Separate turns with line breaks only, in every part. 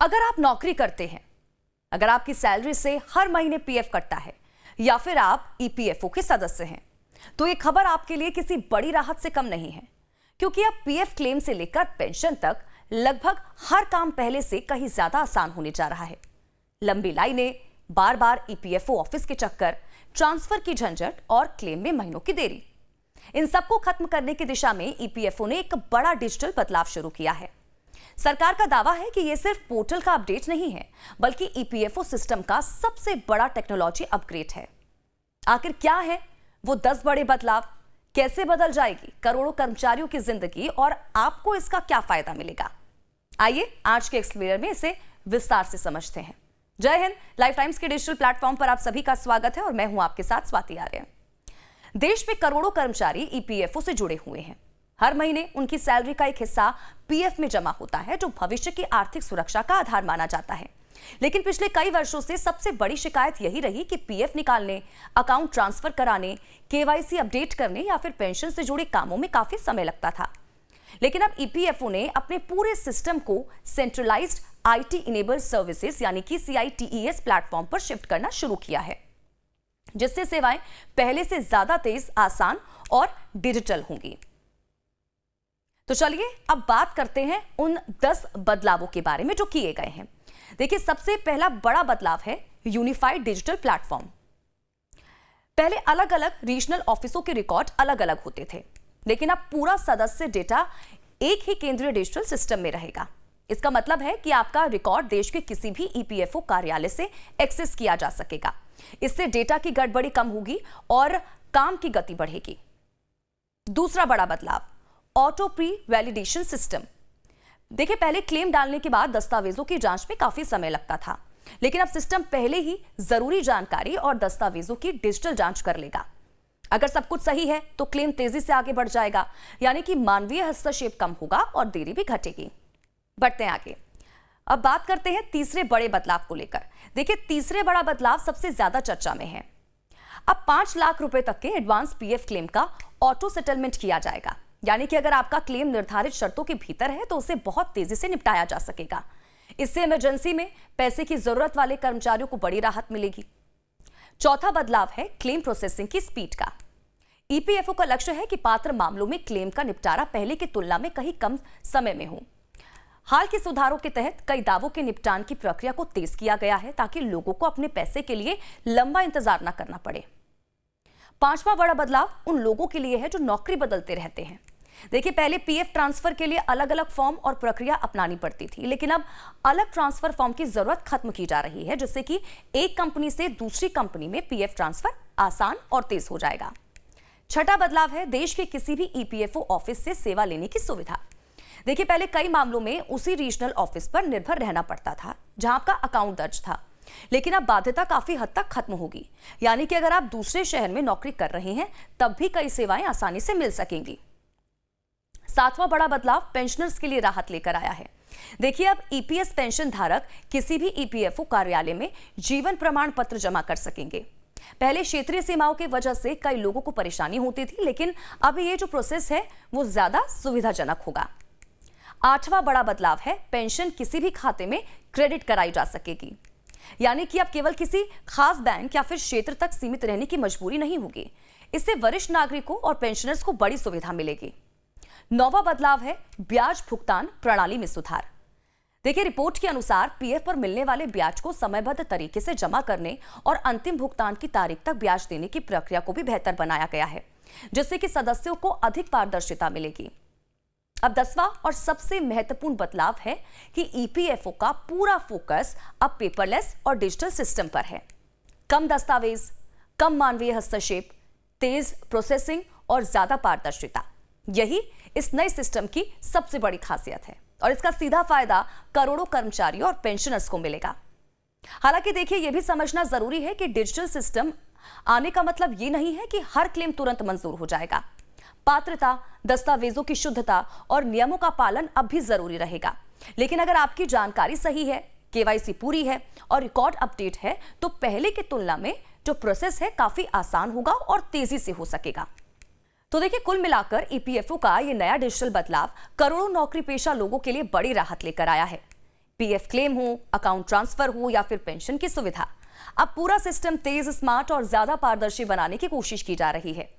अगर आप नौकरी करते हैं, अगर आपकी सैलरी से हर महीने पीएफ कटता है या फिर आप ईपीएफओ के सदस्य हैं, तो ये खबर आपके लिए किसी बड़ी राहत से कम नहीं है, क्योंकि अब पीएफ क्लेम से लेकर पेंशन तक लगभग हर काम पहले से कहीं ज्यादा आसान होने जा रहा है। लंबी लाइनें, बार बार ईपीएफओ ऑफिस के चक्कर, ट्रांसफर की झंझट और क्लेम में महीनों की देरी, इन सबको खत्म करने की दिशा में ईपीएफओ ने एक बड़ा डिजिटल बदलाव शुरू किया है। सरकार का दावा है कि यह सिर्फ पोर्टल का अपडेट नहीं है, बल्कि ईपीएफओ सिस्टम का सबसे बड़ा टेक्नोलॉजी अपग्रेड है। आखिर क्या है वो 10 बड़े बदलाव? कैसे बदल जाएगी करोड़ों कर्मचारियों की जिंदगी और आपको इसका क्या फायदा मिलेगा? आइए आज के एक्सप्लेनर में इसे विस्तार से समझते हैं। जय हिंद। लाइफ टाइम्स के डिजिटल प्लेटफॉर्म पर आप सभी का स्वागत है और मैं हूं आपके साथ स्वाति आर्य। देश में करोड़ों कर्मचारी ईपीएफओ से जुड़े हुए हैं। हर महीने उनकी सैलरी का एक हिस्सा पीएफ में जमा होता है, जो भविष्य की आर्थिक सुरक्षा का आधार माना जाता है। लेकिन पिछले कई वर्षों से सबसे बड़ी शिकायत यही रही कि पीएफ निकालने, अकाउंट ट्रांसफर कराने, केवाईसी अपडेट करने या फिर पेंशन से जुड़े कामों में काफी समय लगता था। लेकिन अब ईपीएफओ ने अपने पूरे सिस्टम को सेंट्रलाइज्ड आईटी इनेबल्ड सर्विसेज यानी कि CITES प्लेटफॉर्म पर शिफ्ट करना शुरू किया है, जिससे सेवाएं पहले से ज्यादा तेज, आसान और डिजिटल होंगी। तो चलिए अब बात करते हैं उन 10 बदलावों के बारे में जो किए गए हैं। देखिए, सबसे पहला बड़ा बदलाव है यूनिफाइड डिजिटल प्लेटफॉर्म। पहले अलग अलग रीजनल ऑफिसों के रिकॉर्ड अलग अलग होते थे, लेकिन अब पूरा सदस्य डेटा एक ही केंद्रीय डिजिटल सिस्टम में रहेगा। इसका मतलब है कि आपका रिकॉर्ड देश के किसी भी ईपीएफओ कार्यालय से एक्सेस किया जा सकेगा। इससे डेटा की गड़बड़ी कम होगी और काम की गति बढ़ेगी। दूसरा बड़ा बदलाव, ऑटो प्री वैलिडेशन सिस्टम। देखिए, पहले क्लेम डालने के बाद दस्तावेजों की जांच में काफी समय लगता था, लेकिन अब सिस्टम पहले ही जरूरी जानकारी और दस्तावेजों की डिजिटल जांच कर लेगा। अगर सब कुछ सही है तो क्लेम तेजी से आगे बढ़ जाएगा, यानी कि मानवीय हस्तक्षेप कम होगा और देरी भी घटेगी। बढ़ते हैं आगे। अब बात करते हैं तीसरे बड़े बदलाव को लेकर। देखिए, तीसरे बड़ा बदलाव सबसे ज्यादा चर्चा में है। अब 5 लाख रुपए तक के एडवांस पीएफ क्लेम का ऑटो सेटलमेंट किया जाएगा, यानी कि अगर आपका क्लेम निर्धारित शर्तों के भीतर है तो उसे बहुत तेजी से निपटाया जा सकेगा। इससे इमरजेंसी में पैसे की जरूरत वाले कर्मचारियों को बड़ी राहत मिलेगी। चौथा बदलाव है क्लेम प्रोसेसिंग की स्पीड का। ईपीएफओ का लक्ष्य है कि पात्र मामलों में क्लेम का निपटारा पहले की तुलना में कहीं कम समय में हो। हाल के सुधारों के तहत कई दावों के निपटान की प्रक्रिया को तेज किया गया है, ताकि लोगों को अपने पैसे के लिए लंबा इंतजार न करना पड़े। पांचवा बड़ा बदलाव उन लोगों के लिए है जो नौकरी बदलते रहते हैं। देखिए, पहले पीएफ ट्रांसफर के लिए अलग अलग फॉर्म और प्रक्रिया अपनानी पड़ती थी, लेकिन अब अलग ट्रांसफर फॉर्म की जरूरत खत्म की जा रही है, जिससे कि एक कंपनी से दूसरी कंपनी में पीएफ ट्रांसफर आसान और तेज हो जाएगा। छठा बदलाव है देश के किसी भी ईपीएफओ ऑफिस से सेवा लेने की सुविधा। देखिए, पहले कई मामलों में उसी रीजनल ऑफिस पर निर्भर रहना पड़ता था जहां आपका अकाउंट दर्ज था, लेकिन अब बाध्यता काफी हद तक खत्म होगी, यानी कि अगर आप दूसरे शहर में नौकरी कर रहे हैं तब भी कई सेवाएं आसानी से मिल सकेंगी। सातवां बड़ा बदलाव पेंशनर्स के लिए राहत लेकर आया है। देखिए, अब ईपीएस पेंशन धारक किसी भी ईपीएफओ कार्यालय में जीवन प्रमाण पत्र जमा कर सकेंगे। पहले क्षेत्रीय सीमाओं की वजह से कई लोगों को परेशानी होती थी, लेकिन अब ये जो प्रोसेस है वो ज्यादा सुविधाजनक होगा। आठवां बड़ा बदलाव है पेंशन किसी भी खाते में क्रेडिट कराई जा सकेगी, यानी कि अब केवल किसी खास बैंक या फिर क्षेत्र तक सीमित रहने की मजबूरी नहीं होगी। इससे वरिष्ठ नागरिकों और पेंशनर्स को बड़ी सुविधा मिलेगी। नौवां बदलाव है ब्याज भुगतान प्रणाली में सुधार। देखिए, रिपोर्ट के अनुसार पीएफ पर मिलने वाले ब्याज को समयबद्ध तरीके से जमा करने और अंतिम भुगतान की तारीख तक ब्याज देने की प्रक्रिया को भी बेहतर बनाया गया है, जिससे कि सदस्यों को अधिक पारदर्शिता मिलेगी। अब 10वां और सबसे महत्वपूर्ण बदलाव है कि ईपीएफओ का पूरा फोकस अब पेपरलेस और डिजिटल सिस्टम पर है। कम दस्तावेज, कम मानवीय हस्तक्षेप, तेज प्रोसेसिंग और ज्यादा पारदर्शिता, यही इस नए सिस्टम की सबसे बड़ी खासियत है और इसका सीधा फायदा करोड़ों कर्मचारियों और पेंशनर्स को मिलेगा। हालांकि देखिए, यह भी समझना जरूरी है कि डिजिटल सिस्टम आने का मतलब यह नहीं है कि हर क्लेम तुरंत मंजूर हो जाएगा। पात्रता, दस्तावेजों की शुद्धता और नियमों का पालन अब भी जरूरी रहेगा। लेकिन अगर आपकी जानकारी सही है, केवाईसी पूरी है और रिकॉर्ड अपडेट है, तो पहले की तुलना में जो प्रोसेस है काफी आसान होगा और तेजी से हो सकेगा। तो देखिए, कुल मिलाकर ईपीएफओ का ये नया डिजिटल बदलाव करोड़ों नौकरी पेशा लोगों के लिए बड़ी राहत लेकर आया है। पीएफ क्लेम हो, अकाउंट ट्रांसफर हो या फिर पेंशन की सुविधा, अब पूरा सिस्टम तेज, स्मार्ट और ज्यादा पारदर्शी बनाने की कोशिश की जा रही है।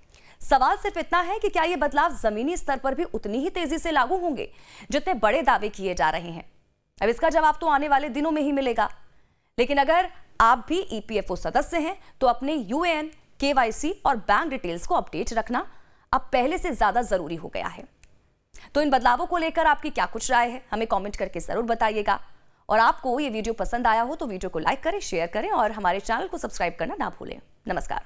सवाल सिर्फ इतना है कि क्या ये बदलाव जमीनी स्तर पर भी उतनी ही तेजी से लागू होंगे जितने बड़े दावे किए जा रहे हैं। अब इसका जवाब तो आने वाले दिनों में ही मिलेगा। लेकिन अगर आप भी ईपीएफओ सदस्य हैं तो अपने यूएएन, केवाईसी और बैंक डिटेल्स को अपडेट रखना अब पहले से ज्यादा जरूरी हो गया है। तो इन बदलावों को लेकर आपकी क्या कुछ राय है, हमें कमेंट करके जरूर बताइएगा। और आपको ये वीडियो पसंद आया हो तो वीडियो को लाइक करें, शेयर करें और हमारे चैनल को सब्सक्राइब करना ना भूलें। नमस्कार।